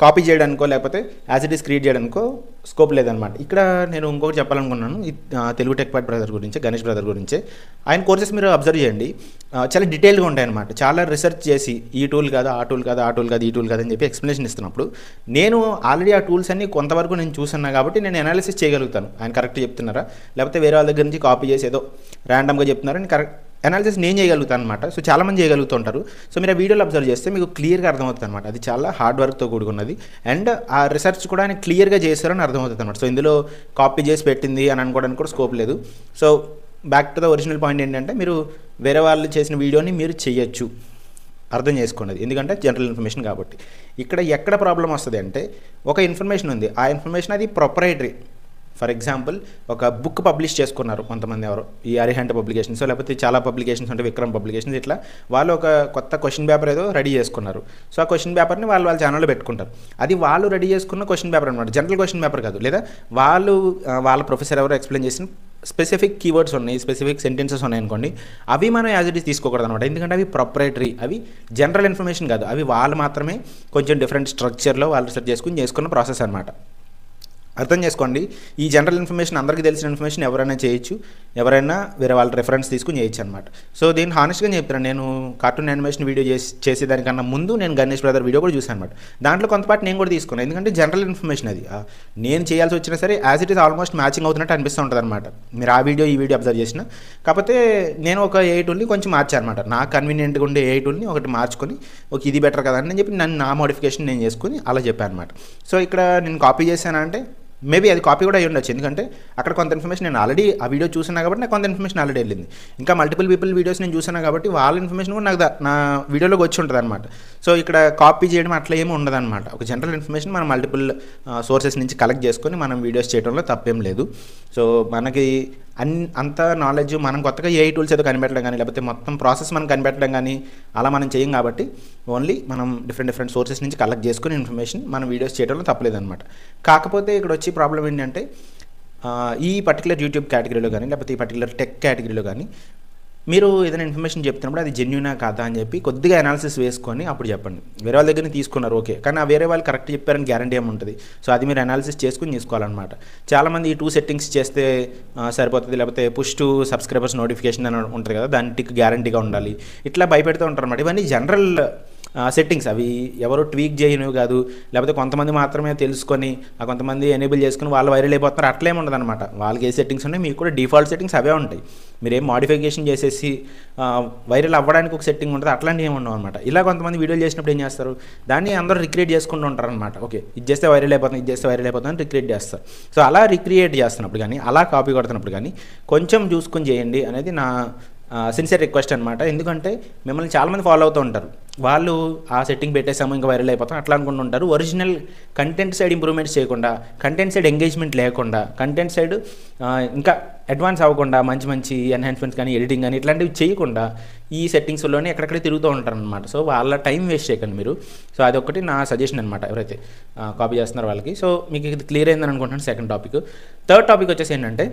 కాపీ చేయడానికో లేకపోతే యాజ్ ఇట్ ఈస్ క్రియేట్ చేయడానికో స్కోప్ లేదనమాట. ఇక్కడ నేను ఇంకొకటి చెప్పాలనుకున్నాను, తెలుగు టెక్ పార్ట్ బ్రదర్ గురించి, గణేష్ బ్రదర్ గురించి. ఆయన కోర్సెస్ మీరు అబ్జర్వ్ చేయండి, చాలా డీటెయిల్గా ఉంటాయన్నమాట. చాలా రీసెర్చ్ చేసి ఈ టూల్ కాదు, ఆ టూల్ కాదు, ఆ టూల్ కాదు, ఈ టూల్ కాదు అని చెప్పి ఎక్స్ప్లెనేషన్ ఇస్తున్నప్పుడు నేను ఆల్రెడీ ఆ టూల్స్ అన్ని కొంతవరకు నేను చూస్తున్నా కాబట్టి నేను అనాలిసిస్ చేయగలుగుతాను. ఆయన కరెక్ట్ చెప్తున్నారా, లేకపోతే వేరే వాళ్ళ దగ్గర నుంచి కాపీ చేసి ఏదో ర్యాండమ్గా చెప్తున్నారా, నేను కరెక్ట్ అనాలిసిస్ నేను చేయగలుగుతాను అనమాట. సో చాలామంది చేయగలుగుతుంటారు. సో మీరు ఆ వీడియోలో అబ్జర్వ్ చేస్తే మీకు క్లియర్గా అర్థమవుతుంది అనమాట. అది చాలా హార్డ్ వర్క్తో కూడుకున్నది, అండ్ ఆ రీసెర్చ్ కూడా ఆయన క్లియర్గా చేస్తారని అర్థమవుతుంది అనమాట. సో ఇందులో కాపీ చేసి పెట్టింది అని అనుకోవడానికి కూడా స్కోప్ లేదు. So back to the original point ఏంటంటే, మీరు వేరే వాళ్ళు చేసిన వీడియోని మీరు చేయొచ్చు, అర్థం చేసుకోండి. ఎందుకంటే జనరల్ ఇన్ఫర్మేషన్ కాబట్టి. ఇక్కడ ఎక్కడ ప్రాబ్లం వస్తుంది అంటే, ఒక ఇన్ఫర్మేషన్ ఉంది, ఆ ఇన్ఫర్మేషన్ అది ప్రొప్రైటరీ. ఫర్ ఎగ్జాంపుల్ ఒక బుక్ పబ్లిష్ చేసుకున్నారు కొంతమంది, ఎవరు ఈ అరిహంట్ పబ్లికేషన్స్, లేకపోతే చాలా పబ్లికేషన్స్ అంటే విక్రమ్ పబ్లికేషన్స్, ఇట్లా వాళ్ళు ఒక కొత్త క్వశ్చన్ పేపర్ ఏదో రెడీ చేసుకున్నారు. సో ఆ క్వశ్చన్ పేపర్ని వాళ్ళ ఛానల్లో పెట్టుకుంటారు. అది వాళ్ళు రెడీ చేసుకున్న క్వశ్చన్ పేపర్ అనమాట, జనరల్ క్వశ్చన్ పేపర్ కాదు. లేదా వాళ్ళ ప్రొఫెసర్ ఎవరో ఎక్స్ప్లెయిన్ చేసిన స్పెసిఫిక్ కీవర్డ్స్ ఉన్నాయి, స్పెసిఫిక్ సెంటెన్సెస్ ఉన్నాయి అనుకోండి, అవి మనం యాజ్ ఇట్ ఈస్ తీసుకోకూడదు అనమాట. ఎందుకంటే అవి ప్రొప్రైటరీ, అవి జనరల్ ఇన్ఫర్మేషన్ కాదు, అవి వాళ్ళు మాత్రమే కొంచెం డిఫరెంట్ స్ట్రక్చర్లో వాళ్ళు రీసెర్చ్ చేసుకున్న ప్రాసెస్ అనమాట. అర్థం చేసుకోండి. ఈ జనరల్ ఇన్ఫర్మేషన్, అందరికీ తెలిసిన ఇన్ఫర్మేషన్ ఎవరైనా చేయొచ్చు, ఎవరైనా వేరే వాళ్ళ రెఫరెన్స్ తీసుకుని చేయొచ్చు అనమాట. సో దీన్ని హానెస్ట్గా చెప్తాను, నేను కార్టూన్ యానిమేషన్ వీడియో చేసేదానికన్నా ముందు నేను గణేష్ బ్రదర్ వీడియో కూడా చూసాను అనమాట. దాంట్లో కొంతపాటు నేను కూడా తీసుకున్నాను, ఎందుకంటే జనరల్ ఇన్ఫర్మేషన్ అది నేను చేయాల్సి వచ్చినా సరే as it is almost matching అవుతున్నట్టు అనిపిస్తూ ఉంటుంది అనమాట. మీరు ఆ వీడియో ఈ వీడియో అబ్జర్వ్ చేసిన. కాకపోతే నేను ఒక ఏ టూల్ని కొంచెం మార్చాను అనమాట. నాకు కన్వీనియంట్గా ఉండే ఏ టూల్ని ఒకటి మార్చుకొని, ఓకే ఇది బెటర్ కదా అని చెప్పి నా మోడిఫికేషన్ నేను చేసుకుని అలా చెప్పాను అనమాట. సో ఇక్కడ నేను కాపీ చేశానంటే మేబీ అది కాపీ కూడా అయ్యి ఉండొచ్చు, ఎందుకంటే అక్కడ కొంత ఇన్ఫర్మేషన్ నేను ఆల్రెడీ ఆ వీడియో చూసినా కాబట్టి నాకు కొంత ఇన్ఫర్మేషన్ ఆల్రెడీ వెళ్ళింది. ఇంకా మల్టిపుల్ పీపుల్ వీడియోస్ నేను చూసాను కాబట్టి వాళ్ళ ఇన్ఫర్మేషన్ కూడా నాకు నా వీడియోలోకి వచ్చి ఉంటుంది అనమాట. సో ఇక్కడ కాపీ చేయడం అట్లా ఏమీ ఉండదన్నమాట. ఒక జనరల్ ఇన్ఫర్మేషన్ మనం మల్టిపుల్ సోర్సెస్ నుంచి కలెక్ట్ చేసుకొని మనం వీడియోస్ చేయడంలో తప్పేం లేదు. సో మనకి అంత నాలెడ్జ్ మనం కొత్తగా ఏ టూల్స్ ఏదో కనిపెట్టడం కానీ, లేకపోతే మొత్తం ప్రాసెస్ మనం కనిపెట్టడం కానీ అలా మనం చేయం కాబట్టి, ఓన్లీ మనం డిఫరెంట్ సోర్సెస్ నుంచి కలెక్ట్ చేసుకుని ఇన్ఫర్మేషన్ మనం వీడియోస్ చేయడంలో తప్పలేదన్నమాట. కాకపోతే ఇక్కడ వచ్చి ప్రాబ్లం ఏంటంటే, ఈ పర్టికులర్ యూట్యూబ్ కేటగిరీలో కానీ, లేకపోతే ఈ పర్టికులర్ టెక్ కేటగిరీలో కానీ మీరు ఏదైనా ఇన్ఫర్మేషన్ చెప్తున్నప్పుడు అది జెన్యూనా కాదా అని చెప్పి కొద్దిగా అనాలిసిస్ వేసుకొని అప్పుడు చెప్పండి. వేరే వాళ్ళ దగ్గర తీసుకున్నారు ఓకే, కానీ ఆ వేరే వాళ్ళు కరెక్ట్ చెప్పారని గ్యారంటీ ఏముంటుంది. సో అది మీరు అనాలిసిస్ చేసుకుని తీసుకోవాలన్నమాట. చాలామంది ఈ 2 సెట్టింగ్స్ చేస్తే సరిపోతుంది, లేకపోతే పుష్ టు సబ్స్క్రైబర్స్ నోటిఫికేషన్ అని ఉంటుంది కదా, దాని టిక్ గ్యారంటీగా ఉండాలి, ఇట్లా భయపెడుతూ ఉంటారు అన్నమాట. ఇవన్నీ జనరల్ సెట్టింగ్స్, అవి ఎవరు ట్వీక్ చేయనివి కాదు, లేకపోతే కొంతమంది మాత్రమే తెలుసుకొని ఆ కొంతమంది ఎనేబుల్ చేసుకుని వాళ్ళు వైరల్ అయిపోతున్నారు, అట్లేమి ఉండదు అనమాట. వాళ్ళకి ఏ సెట్టింగ్స్ ఉన్నాయి, మీకు కూడా డిఫాల్ట్ సెట్టింగ్స్ అవే ఉంటాయి. మీరేం మాడిఫికేషన్ చేసేసి వైరల్ అవ్వడానికి ఒక సెట్టింగ్ ఉంటుంది, అట్లాంటివి ఏమి ఉండవు అనమాట. ఇలా కొంతమంది వీడియోలు చేసినప్పుడు ఏం చేస్తారు, దాన్ని అందరూ రిక్రియేట్ చేసుకుంటూ ఉంటారు అనమాట. ఓకే ఇది చేస్తే వైరల్ అయిపోతుంది, ఇది చేస్తే వైరల్ అయిపోతుంది అని రిక్రియేట్ చేస్తారు. సో అలా రిక్రియేట్ చేస్తున్నప్పుడు కానీ, అలా కాపీ కొడుతున్నప్పుడు కానీ కొంచెం చూసుకొని చేయండి అనేది నా సిన్సియర్ రిక్వెస్ట్ అనమాట. ఎందుకంటే మిమ్మల్ని చాలామంది ఫాలో అవుతూ ఉంటారు, వాళ్ళు ఆ సెట్టింగ్ పెట్టేసాము ఇంకా వైరల్ అయిపోతాం అట్లా అనుకుంటూ ఉంటారు. ఒరిజినల్ కంటెంట్ సైడ్ ఇంప్రూవ్మెంట్స్ చేయకుండా, కంటెంట్ సైడ్ ఎంగేజ్మెంట్ లేకుండా, కంటెంట్ సైడ్ ఇంకా అడ్వాన్స్ అవ్వకుండా, మంచి ఎన్హాన్స్మెంట్స్ కానీ ఎడిటింగ్ కానీ ఇట్లాంటివి చేయకుండా ఈ సెట్టింగ్స్లోనే ఎక్కడెక్కడ తిరుగుతూ ఉంటారు అనమాట. సో వాళ్ళ టైం వేస్ట్ చేయకండి మీరు. సో అదొకటి నా సజెషన్ అనమాట ఎవరైతే కాపీ చేస్తున్నారో వాళ్ళకి. సో మీకు ఇది క్లియర్ అయిందని అనుకుంటున్నాను. Second topic. థర్డ్ టాపిక్ వచ్చేసి ఏంటంటే,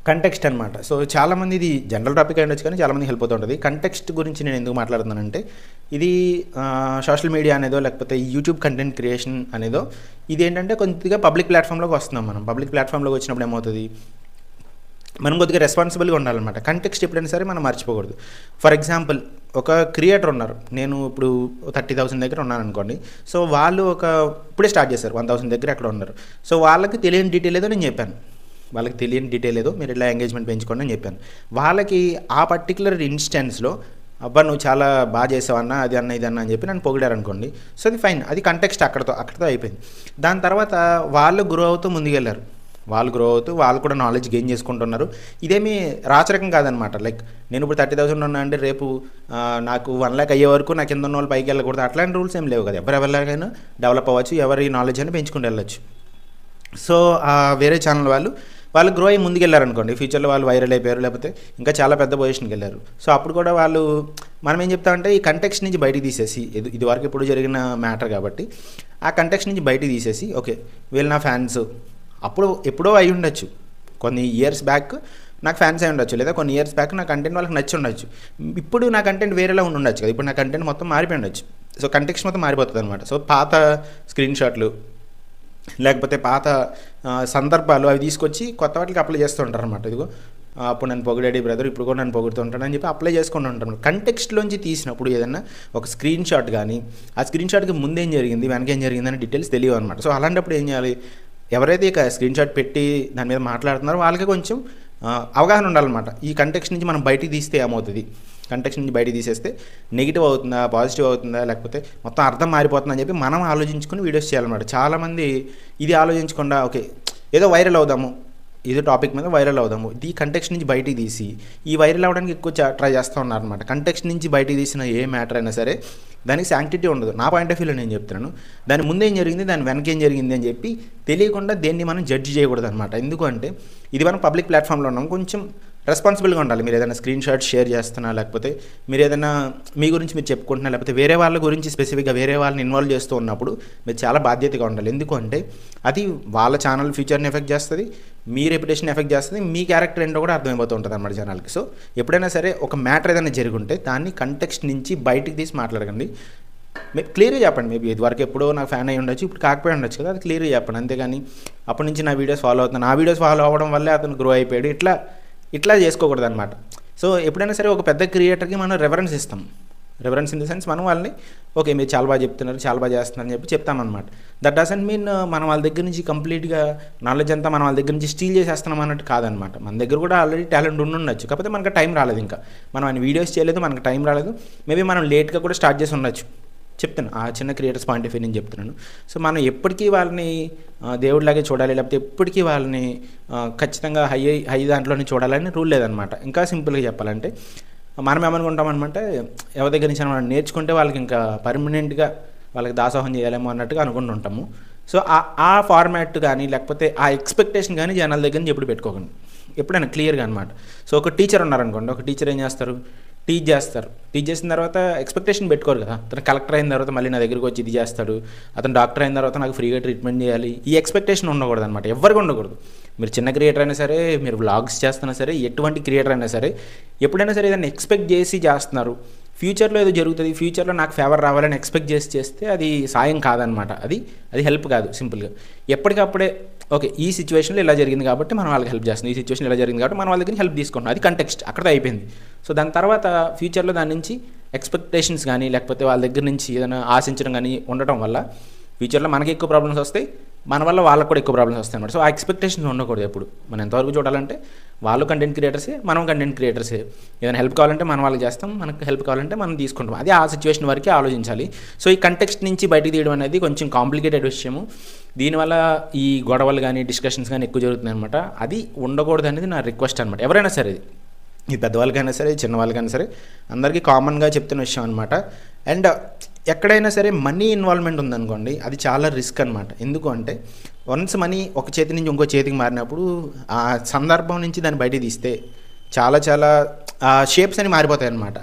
కంటెక్స్ట్ అనమాట. సో చాలామంది ఇది జనరల్ టాపిక్ అయి ఉండొచ్చు కానీ చాలామంది హెల్ప్ అవుతుంటుంది. కంటెక్స్ట్ గురించి నేను ఎందుకు మాట్లాడుతున్నానంటే ఇది సోషల్ మీడియా అనేదో లేకపోతే యూట్యూబ్ కంటెంట్ క్రియేషన్ అనేదో ఇది ఏంటంటే కొద్దిగా పబ్లిక్ ప్లాట్ఫామ్లోకి వస్తున్నాం. మనం పబ్లిక్ ప్లాట్ఫామ్లోకి వచ్చినప్పుడు ఏమవుతుంది, మనం కొద్దిగా రెస్పాన్సిబుల్గా ఉండాలన్నమాట. కంటెక్స్ట్ ఎప్పుడైనా సరే మనం మర్చిపోకూడదు. ఫర్ ఎగ్జాంపుల్ ఒక క్రియేటర్ ఉన్నారు, నేను ఇప్పుడు 30,000 దగ్గర ఉన్నాను అనుకోండి. సో వాళ్ళు ఇప్పుడే స్టార్ట్ చేశారు, 1,000 దగ్గర అక్కడ ఉన్నారు. సో వాళ్ళకి తెలియని డీటెయిల్ ఏదో నేను చెప్పాను, వాళ్ళకి తెలియని డీటెయిల్ ఏదో మీరు ఇలా ఎంగేజ్మెంట్ పెంచుకోండి అని చెప్పాను. వాళ్ళకి ఆ పర్టికులర్ ఇన్స్టెన్స్లో అబ్బా నువ్వు చాలా బాగా చేసావు అన్న, అది అన్న ఇది అన్న అని చెప్పి నన్ను పొగిడారు అనుకోండి. సో అది ఫైన్, అది కంటెక్స్ట్ అక్కడితో అయిపోయింది. దాని తర్వాత వాళ్ళు గ్రో అవుతూ ముందుకెళ్ళారు, వాళ్ళు కూడా నాలెడ్జ్ గెయిన్ చేసుకుంటున్నారు. ఇదేమీ రాచరకం కాదనమాట. లైక్ నేను ఇప్పుడు 30,000 ఉన్నా అంటే రేపు నాకు 1 lakh అయ్యే వరకు నాకు కింద ఉన్న వాళ్ళు పైకి వెళ్ళకూడదు, అట్లాంటి రూల్స్ ఏం లేవు కదా. ఎవరెవరికైనా డెవలప్ అవ్వచ్చు, ఎవరి నాలెడ్జ్ అని పెంచుకుంటూ వెళ్ళచ్చు. సో వేరే ఛానల్ వాళ్ళు గ్రో అయ్యి ముందుకెళ్ళారనుకోండి, ఫ్యూచర్లో వాళ్ళు వైరల్ అయిపోయారు, లేకపోతే ఇంకా చాలా పెద్ద పొజిషన్కి వెళ్ళారు. సో అప్పుడు కూడా మనం ఏం చెప్తామంటే ఈ కంటెక్స్ట్ నుంచి బయటికి తీసేసి, ఇది వరకు ఎప్పుడు జరిగిన మ్యాటర్ కాబట్టి ఆ కంటెక్స్ట్ నుంచి బయటికి తీసేసి, ఓకే వీళ్ళు నా ఫ్యాన్స్, అప్పుడు ఎప్పుడో అయి ఉండొచ్చు, కొన్ని ఇయర్స్ బ్యాక్ నాకు ఫ్యాన్స్ అయి ఉండొచ్చు, లేదా కొన్ని ఇయర్స్ బ్యాక్ నా కంటెంట్ వాళ్ళకి నచ్చి ఉండొచ్చు. ఇప్పుడు నా కంటెంట్ వేరేలా ఉండొచ్చు కదా, ఇప్పుడు నా కంటెంట్ మొత్తం మారిపోయి ఉండొచ్చు. సో కంటెక్స్ట్ మొత్తం మారిపోతుంది అనమాట. సో పాత స్క్రీన్ షాట్లు లేకపోతే పాత సందర్భాలు అవి తీసుకొచ్చి కొత్త వాటికి అప్లై చేస్తూ ఉంటారు అనమాట. ఇదిగో అప్పుడు నన్ను పొగిడాడు బ్రదర్, ఇప్పుడు కూడా నన్ను పొగుడుతూ ఉంటాను అని చెప్పి అప్లై చేసుకుంటూ ఉంటాను. కంటెక్స్ట్లోంచి తీసినప్పుడు ఏదన్నా ఒక స్క్రీన్ షాట్ కానీ ఆ స్క్రీన్ షాట్కి ముందేం జరిగింది వెనకేం జరిగిందని డీటెయిల్స్ తెలియవు అనమాట. సో అలాంటప్పుడు ఏం చేయాలి, ఎవరైతే ఇక స్క్రీన్ షాట్ పెట్టి దాని మీద మాట్లాడుతున్నారో వాళ్ళకి కొంచెం అవగాహన ఉండాలన్నమాట. ఈ కంటెక్స్ట్ నుంచి మనం బయటికి తీస్తే ఏమవుతుంది, కంటెక్స్ట్ నుంచి బయటికి తీసేస్తే నెగిటివ్ అవుతుందా పాజిటివ్ అవుతుందా లేకపోతే మొత్తం అర్థం మారిపోతుందని చెప్పి మనం ఆలోచించుకుని వీడియోస్ చేయాలన్నమాట. చాలామంది ఇది ఆలోచించకుండా ఓకే ఏదో వైరల్ అవుదాము, ఏదో టాపిక్ మీద వైరల్ అవుదాము, ఈ కంటెక్స్ట్ నుంచి బయటికి తీసి ఈ వైరల్ అవ్వడానికి ఎక్కువ ట్రై చేస్తూ ఉన్నారనమాట. కంటెక్స్ట్ నుంచి బయటికి తీసిన ఏ మ్యాటర్ అయినా సరే దానికి శాంక్టిటీ ఉండదు. నా పాయింట్ ఆఫ్ వ్యూలో నేను చెప్తున్నాను, దాని ముందేం జరిగింది దాని వెనకేం జరిగింది అని చెప్పి తెలియకుండా దేన్ని మనం జడ్జి చేయకూడదు అనమాట. ఎందుకంటే ఇది మనం పబ్లిక్ ప్లాట్ఫామ్లో ఉన్నాం, కొంచెం రెస్పాన్సిబుల్గా ఉండాలి. మీరు ఏదైనా స్క్రీన్ షాట్ షేర్ చేస్తున్నా, లేకపోతే మీరు ఏదైనా మీ గురించి మీరు చెప్పుకుంటున్నా, లేకపోతే వేరే వాళ్ళ గురించి స్పెసిఫిక్గా వేరే వాళ్ళని ఇన్వాల్వ్ చేస్తూ ఉన్నప్పుడు మీరు చాలా బాధ్యతగా ఉండాలి. ఎందుకంటే అది వాళ్ళ ఛానల్ ఫ్యూచర్ని ఎఫెక్ట్ చేస్తుంది, మీ రెప్యుటేషన్ ఎఫెక్ట్ చేస్తుంది, మీ క్యారెక్టర్ ఏంటో కూడా అర్థమైపోతూ ఉంటుంది అన్నమాట జనాలకి. సో ఎప్పుడైనా సరే ఒక మ్యాటర్ ఏదైనా జరుగుంటే దాన్ని కంటెక్స్ట్ నుంచి బయటికి తీసి మాట్లాడకండి. క్లియర్గా చెప్పండి. మేబీ ఇదివరకు ఎప్పుడో నాకు ఫ్యాన్ అయ్యి ఉండొచ్చు, ఇప్పుడు కాకపోయి ఉండొచ్చు కదా, అది క్లియర్గా చెప్పండి. అంతేగాని అప్పటి నుంచి నా వీడియోస్ ఫాలో అవుతున్నాను, నా వీడియోస్ ఫాలో అవ్వడం వల్లే అతను గ్రో అయిపోయాడు, ఇట్లా చేసుకోకూడదు అనమాట. సో ఎప్పుడైనా సరే ఒక పెద్ద క్రియేటర్కి మనం రెఫరెన్స్ ఇస్తాం. రెఫరెన్స్ ఇన్ ద సెన్స్ మనం వాళ్ళని ఓకే మీరు చాలా బాగా చెప్తున్నారు, చాలా బాగా చేస్తున్నారని చెప్పి చెప్తామన్నమాట. దట్ డజంట్ మీన్ మనం వాళ్ళ దగ్గర నుంచి కంప్లీట్గా నాలెడ్జ్ అంతా మనం వాళ్ళ దగ్గర నుంచి స్టీల్ చేసేస్తున్నాం అన్నట్టు కాదనమాట. మన దగ్గర కూడా ఆల్రెడీ టాలెంట్ ఉండొచ్చు, కాకపోతే మనకు టైం రాలేదు, ఇంకా మనం ఆయన వీడియోస్ చేయలేదు, మనకు టైం రాలేదు, మేబీ మనం లేట్గా కూడా స్టార్ట్ చేసి ఉండొచ్చు. చెప్తాను ఆ చిన్న క్రియేటర్స్ పాయింట్ ఆఫ్ వ్యూ నేను చెప్తున్నాను. సో మనం ఎప్పటికీ వాళ్ళని దేవుడిలాగే చూడాలి, లేకపోతే ఎప్పటికీ వాళ్ళని ఖచ్చితంగా హై దాంట్లోనే చూడాలని రూల్ లేదనమాట. ఇంకా సింపుల్గా చెప్పాలంటే మనం ఏమనుకుంటామన్నమాట, ఎవరి దగ్గర నుంచి మనం నేర్చుకుంటే వాళ్ళకి ఇంకా పర్మనెంట్గా వాళ్ళకి దాసోహం చేయాలేమో అన్నట్టుగా అనుకుంటుంటాము. సో ఆ ఫార్మాట్ కానీ లేకపోతే ఆ ఎక్స్పెక్టేషన్ కానీ జనాల దగ్గర నుంచి ఎప్పుడు పెట్టుకోకండి, ఎప్పుడైనా క్లియర్గా అనమాట. సో ఒక టీచర్ ఉన్నారనుకోండి, ఒక టీచర్ ఏం చేస్తారు, టీచ్ చేసిన తర్వాత ఎక్స్పెక్టేషన్ పెట్టుకోరు కదా. అతను కలెక్టర్ అయిన తర్వాత మళ్ళీ నా దగ్గరికి వచ్చి ఇది చేస్తాడు, అతను డాక్టర్ అయిన తర్వాత నాకు ఫ్రీగా ట్రీట్మెంట్ చేయాలి, ఈ ఎక్స్పెక్టేషన్ ఉండకూడదు అనమాట, ఎవరికి ఉండకూడదు. మీరు చిన్న క్రియేటర్ అయినా సరే, మీరు వ్లాగ్స్ చేస్తున్నా సరే, ఎటువంటి క్రియేటర్ అయినా సరే, ఎప్పుడైనా సరే ఏదైనా ఎక్స్పెక్ట్ చేసి చేస్తున్నారు, ఫ్యూచర్లో ఏదో జరుగుతుంది, ఫ్యూచర్లో నాకు ఫేవర్ రావాలని ఎక్స్పెక్ట్ చేస్తే అది సాయం కాదనమాట, అది హెల్ప్ కాదు. సింపుల్గా ఎప్పటికప్పుడే ఓకే ఈ సిచ్యువేషన్లో ఇలా జరిగింది కాబట్టి మనం వాళ్ళకి హెల్ప్ చేస్తుంది, ఈ సిచ్యువేషన్ ఇలా జరిగింది కాబట్టి మనం వాళ్ళ దగ్గర హెల్ప్ తీసుకుంటాం, అది కంటెక్స్ట్ అక్కడే అయిపోయింది. సో దాని తర్వాత ఫ్యూచర్లో దాని నుంచి ఎక్స్పెక్టేషన్స్ కానీ లేకపోతే వాళ్ళ దగ్గర నుంచి ఏదైనా ఆశించడం కానీ ఉండటం వల్ల ఫ్యూచర్లో మనకి ఎక్కువ ప్రాబ్లమ్స్ వస్తాయి, మన వల్ల వాళ్ళకు కూడా ఎక్కువ ప్రాబ్లమ్స్ వస్తాయి అన్నమాట. సో ఆ ఎక్స్పెక్టేషన్స్ ఉండకూడదు ఎప్పుడు. మనం ఎంతవరకు చూడాలంటే వాళ్ళు కంటెంట్ క్రియేటర్సే, మనం కంటెంట్ క్రియేటర్సే. ఏదైనా హెల్ప్ కావాలంటే మనం వాళ్ళకి చేస్తాం, మనకు హెల్ప్ కావాలంటే మనం తీసుకుంటాం, అది ఆ సిచ్యువేషన్ వరకే ఆలోచించాలి. సో ఈ కంటెక్స్ట్ నుంచి బయటికి తీయడం అనేది కొంచెం కాంప్లికేటెడ్ విషయము. దీనివల్ల ఈ గొడవలు కానీ డిస్కషన్స్ కానీ ఎక్కువ జరుగుతున్నాయి అనమాట. అది ఉండకూడదు అనేది నా రిక్వెస్ట్ అనమాట. ఎవరైనా సరే ఇది పెద్దవాళ్ళకైనా సరే చిన్నవాళ్ళకైనా సరే అందరికీ కామన్గా చెప్తున్న విషయం అనమాట. అండ్ ఎక్కడైనా సరే మనీ ఇన్వాల్వ్మెంట్ ఉందనుకోండి, అది చాలా రిస్క్ అనమాట. ఎందుకు అంటే వన్స్ మనీ ఒక చేతి నుంచి ఇంకో చేతికి మారినప్పుడు ఆ సందర్భం నుంచి దాన్ని బయట తీస్తే చాలా షేప్స్ అని మారిపోతాయి అనమాట.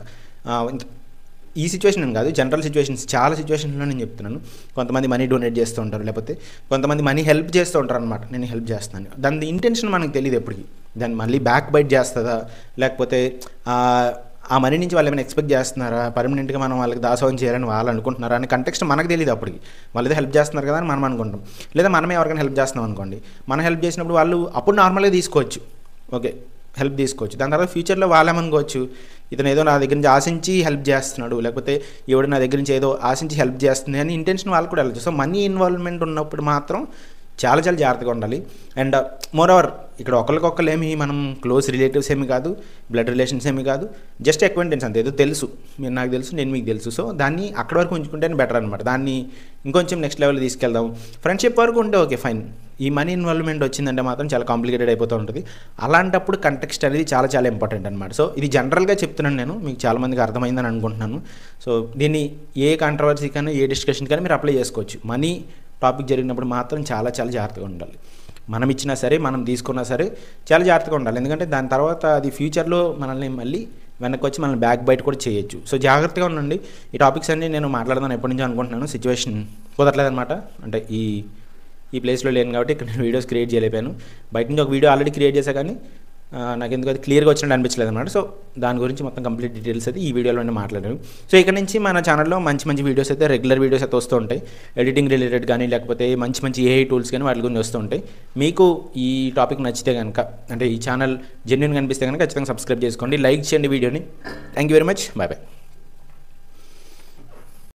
ఈ సిచ్యువేషన్ అని కాదు, జనరల్ సిచ్యువేషన్స్, చాలా సిచ్యువేషన్స్లో నేను చెప్తున్నాను. కొంతమంది మనీ డొనేట్ చేస్తూ ఉంటారు, లేకపోతే కొంతమంది మనీ హెల్ప్ చేస్తూ ఉంటారు అనమాట. నేను హెల్ప్ చేస్తాను, దాని ఇంటెన్షన్ మనకు తెలియదు ఎప్పటికీ. దాన్ని మళ్ళీ బ్యాక్ బైట్ చేస్తుందా, లేకపోతే ఆ మనీ నుంచి వాళ్ళు ఏమైనా ఎక్స్పెక్ట్ చేస్తున్నారా, పర్మనెంట్గా మనం వాళ్ళకి దాసోహం చేయాలని వాళ్ళు అనుకుంటున్నారా అని కంటెక్స్ట్ మనకు తెలియదు. అప్పటికి వాళ్ళు ఏదో హెల్ప్ చేస్తున్నారు కదా అని మనం అనుకుంటాం. లేదా మనమే ఎవరికైనా హెల్ప్ చేస్తున్నాం అనుకోండి, మనం హెల్ప్ చేసినప్పుడు వాళ్ళు అప్పుడు నార్మల్గా తీసుకోవచ్చు, ఓకే హెల్ప్ తీసుకోవచ్చు. దాని తర్వాత ఫ్యూచర్లో వాళ్ళేమనుకోవచ్చు, ఇతను ఏదో నా దగ్గర నుంచి ఆశించి హెల్ప్ చేస్తున్నాడు, లేకపోతే ఎవడు నా దగ్గర నుంచి ఏదో ఆశించి హెల్ప్ చేస్తుంది అని ఇంటెన్షన్ వాళ్ళు కూడా వెళ్ళచ్చు. సో మనీ ఇన్వాల్వ్మెంట్ ఉన్నప్పుడు మాత్రం చాలా చాలా జాగ్రత్తగా ఉండాలి. అండ్ మోర్ ఓవర్ ఇక్కడ ఒకరికొకరు ఏమి మనం క్లోజ్ రిలేటివ్స్ ఏమి కాదు, బ్లడ్ రిలేషన్స్ ఏమి కాదు, జస్ట్ అక్వైంటెన్స్ అంతే. ఏదో తెలుసు, మీరు నాకు తెలుసు, నేను మీకు తెలుసు. సో దాన్ని అక్కడ వరకు ఉంచుకుంటేనే బెటర్ అనమాట. దాన్ని ఇంకొంచెం నెక్స్ట్ లెవెల్ తీసుకెళ్దాం. ఫ్రెండ్షిప్ వరకు ఉంటే ఓకే ఫైన్. ఈ మనీ ఇన్వాల్వ్మెంట్ వచ్చిందంటే మాత్రం చాలా కాంప్లికేటెడ్ అయిపోతూ ఉంటుంది. అలాంటప్పుడు కంటెక్స్ట్ అనేది చాలా చాలా ఇంపార్టెంట్ అనమాట. సో ఇది జనరల్గా చెప్తున్నాను నేను, మీకు చాలామందికి అర్థమైందని అనుకుంటున్నాను. సో దీన్ని ఏ కాంట్రవర్సీ కానీ ఏ డిస్కషన్ కానీ మీరు అప్లై చేసుకోవచ్చు. మనీ టాపిక్ జరిగినప్పుడు మాత్రం చాలా చాలా జాగ్రత్తగా ఉండాలి. మనం ఇచ్చినా సరే, మనం తీసుకున్నా సరే చాలా జాగ్రత్తగా ఉండాలి. ఎందుకంటే దాని తర్వాత అది ఫ్యూచర్లో మనల్ని మళ్ళీ వెనక్కి వచ్చి మనల్ని బ్యాక్ బైట్ కూడా చేయొచ్చు. సో జాగ్రత్తగా ఉండండి. ఈ టాపిక్స్ అన్నీ నేను మాట్లాడదాను ఎప్పటి నుంచో అనుకుంటున్నాను. సిచ్యువేషన్ కుదరలేదనమాట. అంటే ఈ ప్లేస్లో లేను కాబట్టి ఇక్కడ నేను వీడియోస్ క్రియేట్ చేయలేకపోయాను. బయట నుంచి ఒక వీడియో ఆల్రెడీ క్రియేట్ చేశా, కానీ నాకు ఎందుకు అది క్లియర్గా వచ్చినట్టు అనిపించలేదు అనమాట. సో దాని గురించి మొత్తం కంప్లీట్ డీటెయిల్స్ అయితే ఈ వీడియోలోనే మాట్లాడాను. సో ఇక్కడ నుంచి మన ఛానల్లో మంచి మంచి వీడియోస్ అయితే, రెగ్యులర్ వీడియోస్ అయితే వస్తూ ఉంటాయి. ఎడిటింగ్ రిలేటెడ్ కానీ, లేకపోతే మంచి మంచి ఏఐ టూల్స్ కానీ వాటి గురించి వస్తూ ఉంటాయి. మీకు ఈ టాపిక్ నచ్చితే కనుక, అంటే ఈ ఛానల్ జెన్యూన్గా అనిపిస్తే కనుక ఖచ్చితంగా సబ్స్క్రైబ్ చేసుకోండి, లైక్ చేయండి వీడియోని. Thank you very much. Bye bye.